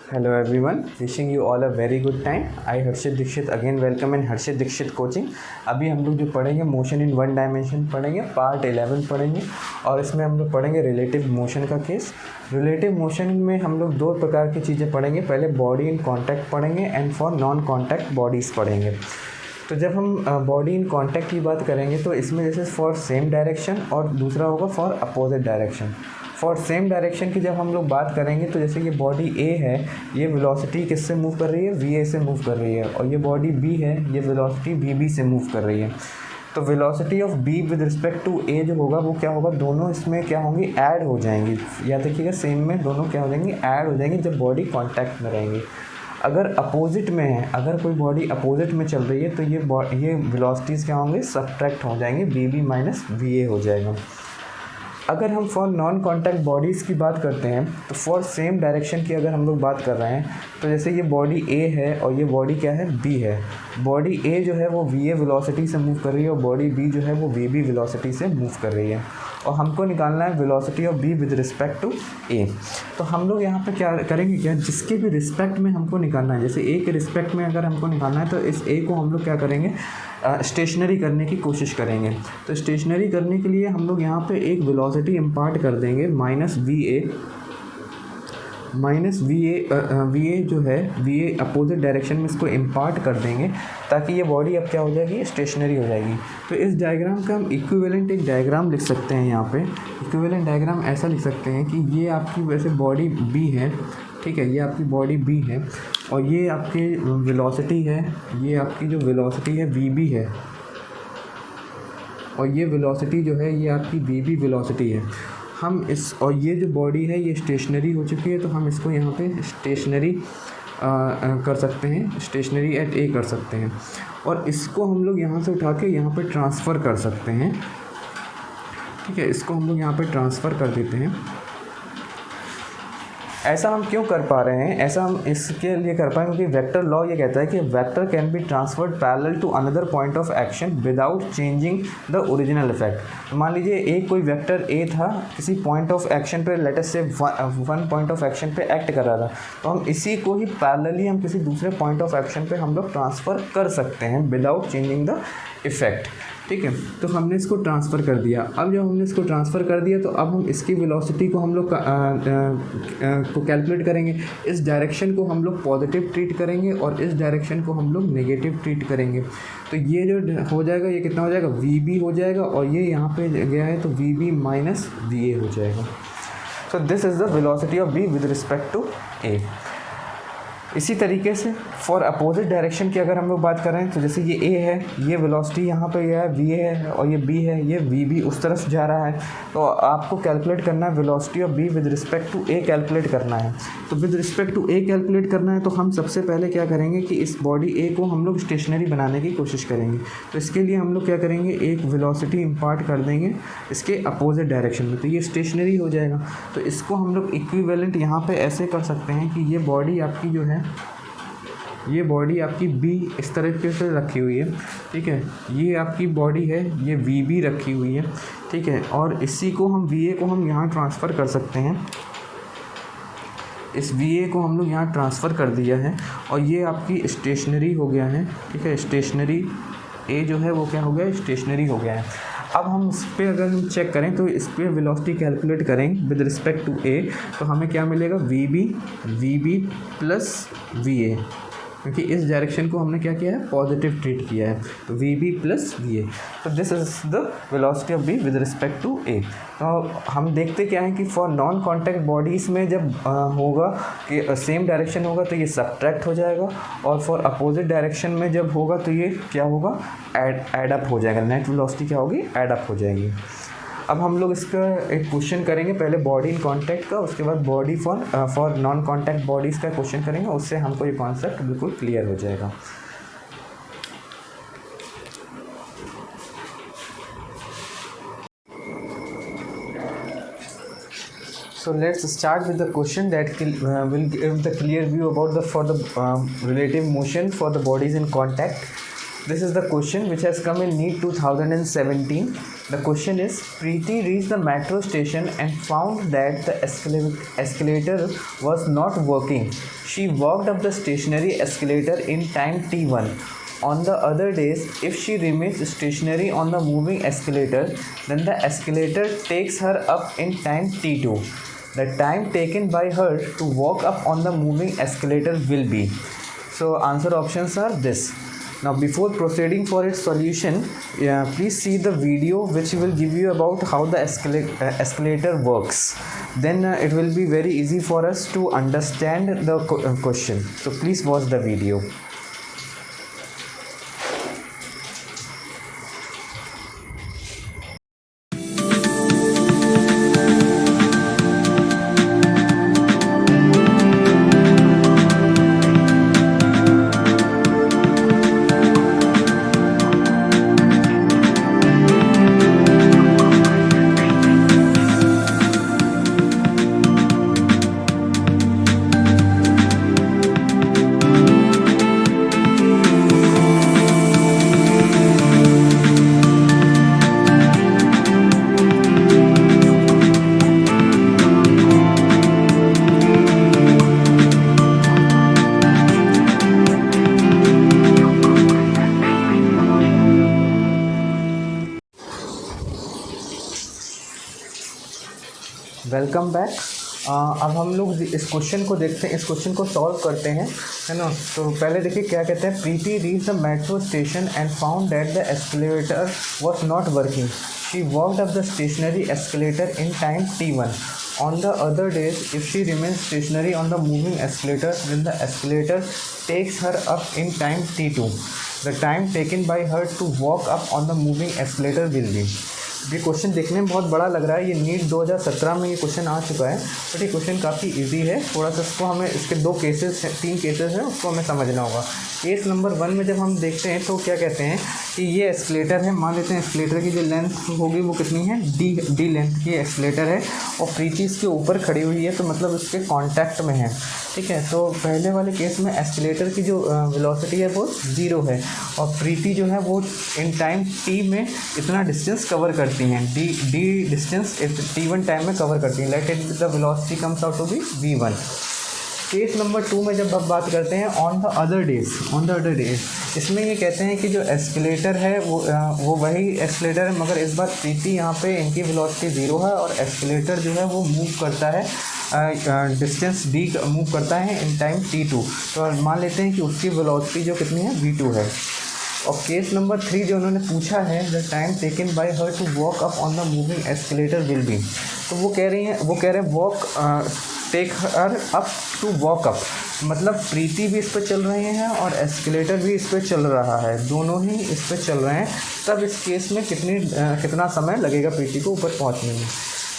Hello everyone, wishing you all a very good time. I Harshit Dikshit again welcome in Harshit Dikshit coaching. अभी हम लोग जो पढ़ेंगे मोशन इन वन डायमेंशन पढ़ेंगे, पार्ट 11 पढ़ेंगे और इसमें हम लोग पढ़ेंगे रिलेटिव मोशन का केस। रिलेटिव मोशन में हम लोग दो प्रकार की चीज़ें पढ़ेंगे, पहले बॉडी इन कॉन्टैक्ट पढ़ेंगे and for non contact bodies पढ़ेंगे। तो जब हम बॉडी इन कॉन्टैक्ट की बात करेंगे तो इसमें जैसे फॉर सेम डायरेक्शन और दूसरा होगा for opposite direction. For same direction की जब हम लोग बात करेंगे तो जैसे ये बॉडी ए है, ये वेलोसिटी किससे मूव कर रही है, वी ए से मूव कर रही है, और ये बॉडी बी है, ये वेलोसिटी वी बी से मूव कर रही है। तो velocity of B with respect to A जो होगा वो क्या होगा, दोनों इसमें क्या होंगी, ऐड हो जाएंगी। या देखिएगा सेम में दोनों क्या हो जाएंगी, ऐड हो जाएंगी जब बॉडी कॉन्टैक्ट में रहेंगी। अगर अपोजिट में है, अगर कोई बॉडी अपोजिट में चल रही है तो ये वेलोसिटीज़ क्या होंगे, सब्ट्रैक्ट हो जाएंगे, B B minus we A हो जाएगा। अगर हम फॉर नॉन कॉन्टैक्ट बॉडीज़ की बात करते हैं तो फॉर सेम डायरेक्शन की अगर हम लोग बात कर रहे हैं तो जैसे ये बॉडी ए है और ये बॉडी क्या है, बी है। बॉडी ए जो है वो वी ए वेलोसिटी से मूव कर रही है और बॉडी बी जो है वो वी बी वेलोसिटी से मूव कर रही है, और हमको निकालना है velocity of B with respect to A. तो हम लोग यहाँ पे क्या करेंगे, क्या जिसके भी रिस्पेक्ट में हमको निकालना है, जैसे ए के रिस्पेक्ट में अगर हमको निकालना है तो इस ए को हम लोग क्या करेंगे, स्टेशनरी करने की कोशिश करेंगे। तो स्टेशनरी करने के लिए हम लोग यहाँ पे एक वेलोसिटी इम्पार्ट कर देंगे माइनस वी ए जो है, वी ए अपोजिट डायरेक्शन में इसको इम्पार्ट कर देंगे ताकि ये बॉडी अब क्या हो जाएगी, स्टेशनरी हो जाएगी। तो इस डायग्राम का हम इक्विवेलेंट एक डायग्राम लिख सकते हैं। यहाँ पे इक्विवेलेंट डायग्राम ऐसा लिख सकते हैं कि ये आपकी वैसे बॉडी बी है, ठीक है, ये आपकी बॉडी बी है और ये आपकी वेलोसिटी है, ये आपकी जो वेलोसिटी है वी बी है, और ये वेलोसिटी जो है ये आपकी वी बी वेलोसिटी है। हम इस और ये जो बॉडी है ये स्टेशनरी हो चुकी है तो हम इसको यहाँ पे स्टेशनरी कर सकते हैं, स्टेशनरी एट ए कर सकते हैं, और इसको हम लोग यहाँ से उठा के यहाँ पे ट्रांसफ़र कर सकते हैं। ठीक है, इसको हम लोग यहाँ पे ट्रांसफ़र कर देते हैं। ऐसा हम क्यों कर पा रहे हैं, ऐसा हम इसके लिए कर पाए क्योंकि वेक्टर लॉ ये कहता है कि vector can be transferred parallel to another point of action without changing the original effect. तो मान लीजिए एक कोई वेक्टर ए था, किसी पॉइंट ऑफ एक्शन पे लेट अस से वन पॉइंट ऑफ एक्शन पे एक्ट कर रहा था, तो हम इसी को ही पैरेलली हम किसी दूसरे पॉइंट ऑफ एक्शन पे हम लोग ट्रांसफ़र कर सकते हैं विदाउट चेंजिंग द इफेक्ट। ठीक है, तो हमने इसको ट्रांसफ़र कर दिया। अब जब हमने इसको ट्रांसफ़र कर दिया तो अब हम इसकी वेलोसिटी को हम लोग को कैलकुलेट करेंगे। इस डायरेक्शन को हम लोग पॉजिटिव ट्रीट करेंगे और इस डायरेक्शन को हम लोग नेगेटिव ट्रीट करेंगे। तो ये जो हो जाएगा, ये कितना हो जाएगा, वी बी हो जाएगा, और ये यहाँ पे गया है तो V B minus we A हो जाएगा। So this is the velocity of B with respect to A. इसी तरीके से फॉर अपोजिट डायरेक्शन की अगर हम लोग बात करें तो जैसे ये ए है, ये वेलोसिटी यहाँ पे है वी ए है, और ये बी है, ये वी बी उस तरफ जा रहा है, तो आपको कैलकुलेट करना है velocity of B with respect to A calculate करना है। तो with respect to A calculate करना है तो हम सबसे पहले क्या करेंगे कि इस बॉडी ए को हम लोग स्टेशनरी बनाने की कोशिश करेंगे। तो इसके लिए हम लोग क्या करेंगे, एक वेलोसिटी इम्पार्ट कर देंगे इसके अपोजिट डायरेक्शन में, तो ये स्टेशनरी हो जाएगा। तो इसको हम लोग इक्विवेलेंट यहाँ पे ऐसे कर सकते हैं कि ये बॉडी आपकी जो है, ये बॉडी आपकी बी इस तरीके से रखी हुई है, ठीक है, ये आपकी बॉडी है, ये वी बी रखी हुई है, ठीक है, और इसी को हम वी ए को हम यहाँ ट्रांसफ़र कर सकते हैं। इस वी ए को हम लोग यहाँ ट्रांसफ़र कर दिया है और ये आपकी स्टेशनरी हो गया है। ठीक है, स्टेशनरी ए जो है वो क्या हो गया, स्टेशनरी हो गया है। अब हम इस पर अगर हम चेक करें तो इस पर वेलोसिटी कैलकुलेट करें विद रिस्पेक्ट टू ए, तो हमें क्या मिलेगा, v B plus we A, क्योंकि इस डायरेक्शन को हमने क्या किया है, पॉजिटिव ट्रीट किया है, तो V B plus we A. तो this is the velocity of B with respect to A. तो हम देखते क्या है कि फॉर नॉन कॉन्टैक्ट बॉडीज़ में जब होगा कि सेम डायरेक्शन होगा तो ये सब्ट्रैक्ट हो जाएगा, और फॉर अपोजिट डायरेक्शन में जब होगा तो ये क्या होगा, ऐड अप हो जाएगा, नेट वेलोसिटी क्या होगी, ऐड अप हो जाएगी। अब हम लोग इसका एक क्वेश्चन करेंगे, पहले बॉडी इन कॉन्टैक्ट का, उसके बाद body for non contact bodies का क्वेश्चन करेंगे, उससे हमको ये कॉन्सेप्ट बिल्कुल क्लियर हो जाएगा। So let's start with the question that will give the clear view about the relative motion for the bodies in contact. This is the question which has come in NEET 2017. The question is, Preeti reached the metro station and found that the escalator was not working. She walked up the stationary escalator in time t1. On the other days, if she remains stationary on the moving escalator, then the escalator takes her up in time t2. The time taken by her to walk up on the moving escalator will be. So answer options are this. Now before proceeding for its solution, please see the video which will give you about how the escalator works. Then it will be very easy for us to understand the question. So please watch the video. Welcome back. अब हम लोग इस question को देखते हैं, इस question को solve करते हैं, है ना। तो पहले देखिए क्या कहते हैं। Preeti reach the metro station and found that the escalator was not working. She walked up the stationary escalator in time t1. On the other days, if she remains stationary on the moving escalator, then the escalator takes her up in time t2. The time taken by her to walk up on the moving escalator will be. ये question देखने में बहुत बड़ा लग रहा है। ये NEET 2017 में ये क्वेश्चन आ चुका है, बट ये क्वेश्चन काफ़ी इजी है। थोड़ा सा इसको हमें, इसके 3 केसेस हैं, उसको हमें समझना होगा। केस नंबर 1 में जब हम देखते हैं तो क्या कहते हैं कि ये एस्केलेटर है। मान लेते हैं एस्केलेटर की जो लेंथ होगी वो कितनी है, डी लेंथ की एस्केलेटर है, और प्रीति इसके ऊपर खड़ी हुई है, तो मतलब इसके कॉन्टैक्ट में है, ठीक है। तो पहले वाले केस में एस्केलेटर की जो वेलोसिटी है वो 0 है, और प्रीति जो है वो इन टाइम t में इतना डिस्टेंस कवर करती हैं, डी डिस्टेंस t1 टाइम में कवर करती हैं। Let it the velocity comes out to be v1. Case number 2 में जब आप बात करते हैं ऑन द अदर डेज, इसमें ये कहते हैं कि जो एस्केलेटर है वो वही एस्केलेटर है, मगर इस बार प्रीति यहाँ पे इनकी वेलोसिटी 0 है, और एस्केलेटर जो है वो मूव करता है, डिस्टेंस d मूव करता है इन टाइम t2। तो मान लेते हैं कि उसकी वेलोसिटी जो कितनी है, v2 है। और केस नंबर 3 जो उन्होंने पूछा है, the time taken by her to walk up on the moving escalator will be, तो वो कह रहे हैं walk take her up to walk up, मतलब प्रीति भी इस पर चल रहे हैं और एस्केलेटर भी इस पर चल रहा है, दोनों ही इस पर चल रहे हैं। तब इस केस में कितना समय लगेगा प्रीति को ऊपर पहुंचने में।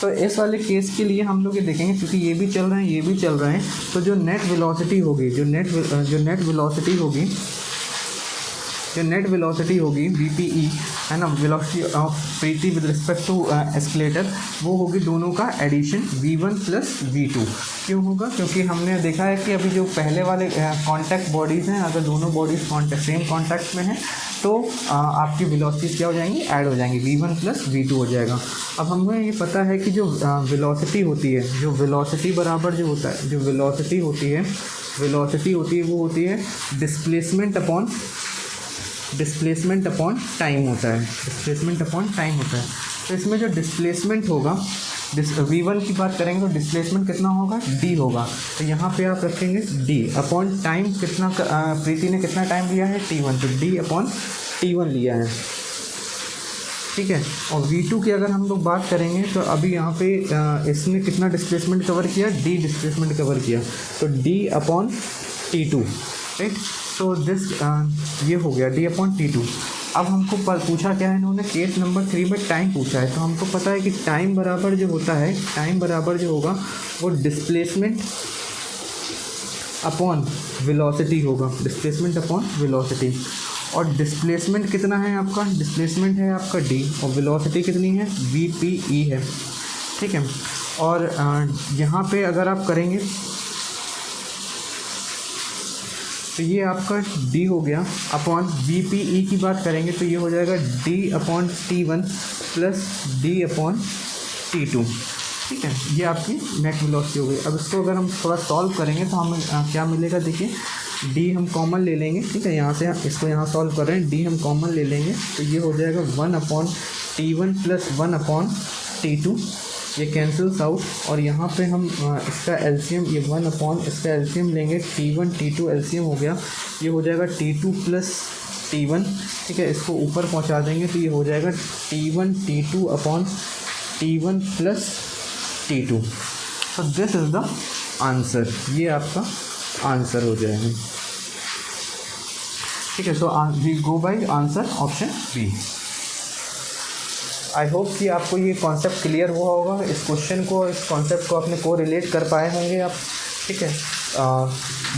तो इस वाले केस के लिए हम लोग ये देखेंगे, क्योंकि ये भी चल रहे हैं, ये भी चल रहे हैं, तो जो नेट वेलोसिटी होगी, जो नेट वेलोसिटी होगी VPE, है ना, velocity of Preeti with respect to escalator, वो होगी दोनों का एडिशन v1 प्लस v2। क्यों होगा? क्योंकि हमने देखा है कि अभी जो पहले वाले कॉन्टैक्ट बॉडीज़ हैं, अगर दोनों बॉडीज़ सेम कॉन्टैक्ट में हैं तो आपकी वेलोसिटीज़ क्या हो जाएंगी, ऐड हो जाएंगी, v1 प्लस v2 हो जाएगा। अब हमें ये पता है कि जो वेलोसिटी होती है, जो वेलोसिटी बराबर जो होता है, जो वेलोसिटी होती है वो होती है डिस्प्लेसमेंट अपॉन टाइम होता है, तो इसमें जो डिस्प्लेसमेंट होगा, v1 की बात करेंगे तो डिस्प्लेसमेंट कितना होगा, d होगा। तो यहाँ पे आप रखेंगे d अपॉन टाइम, कितना प्रीति ने कितना टाइम लिया है, t1, तो d अपॉन t1 लिया है, ठीक है। और v2 की अगर हम लोग बात करेंगे तो अभी यहाँ पे इसने कितना डिस्प्लेसमेंट कवर किया, d डिस्प्लेसमेंट कवर किया, तो d अपॉन t2, राइट। तो दिस ये हो गया d अपॉन t2। अब हमको पूछा क्या है इन्होंने, केस नंबर 3 में टाइम पूछा है, तो हमको पता है कि टाइम बराबर जो होगा वो डिस्प्लेसमेंट अपॉन वेलोसिटी होगा, डिस्प्लेसमेंट अपॉन वेलोसिटी। और डिस्प्लेसमेंट कितना है आपका, डिस्प्लेसमेंट है आपका d, और वेलोसिटी कितनी है, VPE है, ठीक है। और यहाँ पे अगर आप करेंगे तो ये आपका डी हो गया अपॉन वी पी ई की बात करेंगे तो ये हो जाएगा D upon T1 plus D upon T2, ठीक है। ये आपकी नेट वेलोसिटी हो गई। अब इसको अगर हम थोड़ा सॉल्व करेंगे तो हमें क्या मिलेगा, देखिए डी हम कॉमन ले लेंगे, ठीक है। यहाँ से इसको यहाँ सॉल्व कर रहे हैं, डी हम कॉमन ले लेंगे तो ये हो जाएगा 1 upon T1 plus 1 upon T2, ये कैंसल्स आउट। और यहाँ पे हम इसका एलसीएम, ये 1 अपॉन इसका एलसीएम लेंगे, T1 T2 एलसीएम हो गया, ये हो जाएगा T2 प्लस T1, ठीक है। इसको ऊपर पहुँचा देंगे तो ये हो जाएगा T1 T2 upon T1 plus T2। तो दिस इज़ द आंसर, ये आपका आंसर हो जाएगा, ठीक है। So we go by answer option B. I hope कि आपको ये कॉन्सेप्ट क्लियर हुआ होगा, इस क्वेश्चन को, इस कॉन्सेप्ट को अपने को रिलेट कर पाए होंगे आप, ठीक है।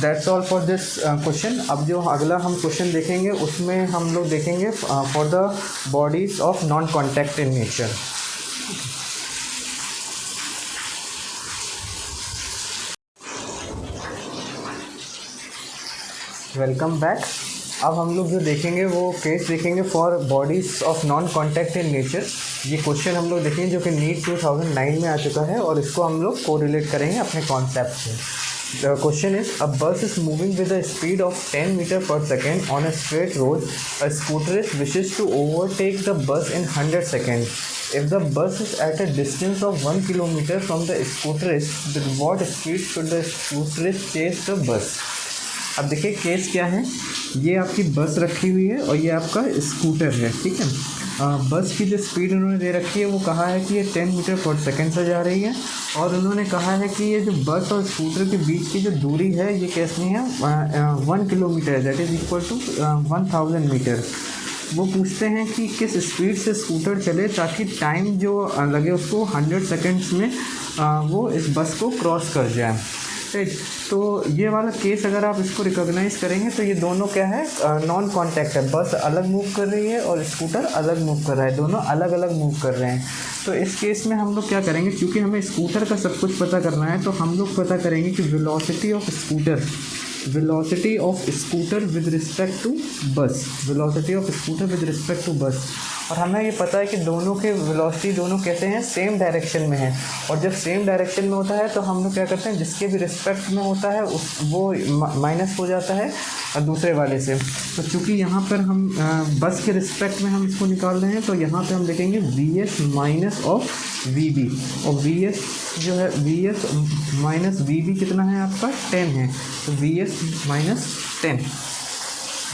That's all for this question. अब जो अगला हम क्वेश्चन देखेंगे उसमें हम लोग देखेंगे for the bodies of non contact in nature. Welcome back. अब हम लोग जो देखेंगे वो केस देखेंगे for bodies of non contact in nature. ये क्वेश्चन हम लोग देखेंगे जो कि नीट 2009 में आ चुका है और इसको हम लोग कोरिलेट करेंगे अपने कॉन्सेप्ट से। The question is a bus is moving with a speed of 10 metre per second on a straight road. A scooterist wishes to overtake the bus in 100 second. If the bus is at a distance of 1 kilometer from the scooterist, with what speed should the scooterist chase the bus? अब देखिए case क्या है, ये आपकी बस रखी हुई है और ये आपका स्कूटर है, ठीक है। बस की जो स्पीड उन्होंने दे रखी है वो कहा है कि ये 10 मीटर पर सेकेंड से जा रही है और उन्होंने कहा है कि ये जो बस और स्कूटर के बीच की जो दूरी है ये कैसी है, 1 kilometre, that is equal to 1000 metre. वो पूछते हैं कि किस स्पीड से स्कूटर चले ताकि टाइम जो लगे उसको 100 सेकेंड्स में वो इस बस को क्रॉस कर जाए, राइट। तो ये वाला केस अगर आप इसको रिकॉग्नाइज करेंगे तो ये दोनों क्या है, नॉन कॉन्टैक्ट है। बस अलग मूव कर रही है और स्कूटर अलग मूव कर रहा है, दोनों अलग अलग मूव कर रहे हैं। तो इस केस में हम लोग क्या करेंगे, क्योंकि हमें स्कूटर का सब कुछ पता करना है तो हम लोग पता करेंगे कि velocity of scooter with respect to bus, velocity of scooter with respect to bus. और हमें ये पता है कि दोनों के वेलोसिटी दोनों कैसे हैं, सेम डायरेक्शन में है। और जब सेम डायरेक्शन में होता है तो हम लोग क्या करते हैं, जिसके भी रिस्पेक्ट में होता है वो माइनस हो जाता है दूसरे वाले से। तो चूँकि यहाँ पर हम बस के रिस्पेक्ट में हम इसको निकाल रहे हैं तो यहाँ पे हम देखेंगे VS माइनस ऑफ VB, और VS जो है VS माइनस VB कितना है आपका 10 है, तो VS माइनस 10,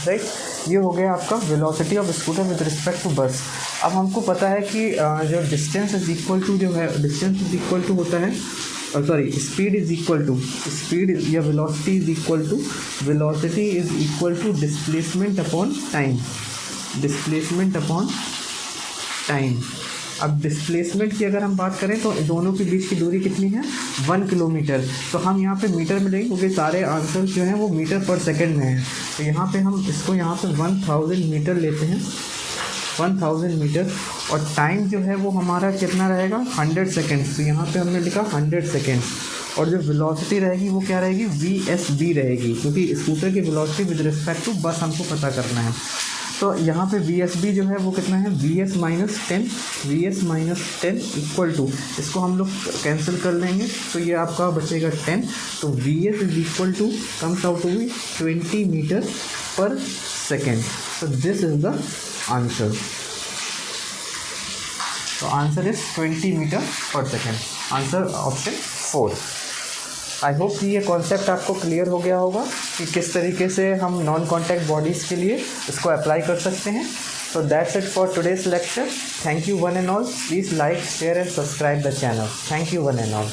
राइट। ये हो गया आपका velocity of scooter with respect to bus. अब हमको पता है कि जो डिस्टेंस इज इक्वल टू जो है, डिस्टेंस इज इक्वल टू होता है, sorry speed is equal to, speed या velocity is equal to displacement upon time, displacement upon time. अब डिस्प्लेसमेंट की अगर हम बात करें तो दोनों के बीच की दूरी कितनी है, 1 किलोमीटर। तो हम यहाँ पे मीटर में लेंगे क्योंकि सारे आंसर जो हैं वो मीटर पर सेकंड में हैं। तो यहाँ पे हम इसको यहाँ पे 1000 मीटर लेते हैं, 1000 मीटर। और टाइम जो है वो हमारा कितना रहेगा, 100 सेकेंड्स। तो यहाँ पे हमने लिखा 100 सेकेंड्स। और जो वेलोसिटी रहेगी वो क्या रहेगी, VSB रहेगी, क्योंकि स्कूटर की वेलोसिटी विद रिस्पेक्ट टू बस हमको पता करना है। तो यहाँ पे VSB जो है वो कितना है, VS माइनस 10 इक्वल टू, इसको हम लोग कैंसिल कर लेंगे तो ये आपका बचेगा 10। तो VS is equal to comes out to be 20 metre per second. तो दिस इज द आंसर। तो answer is 20 metre per second, answer option 4। I hope कि ये कॉन्सेप्ट आपको क्लियर हो गया होगा कि किस तरीके से हम नॉन कॉन्टैक्ट बॉडीज़ के लिए इसको अप्लाई कर सकते हैं। So that's it for today's lecture. Thank you one and all. Please like, share and subscribe the channel. Thank you one and all.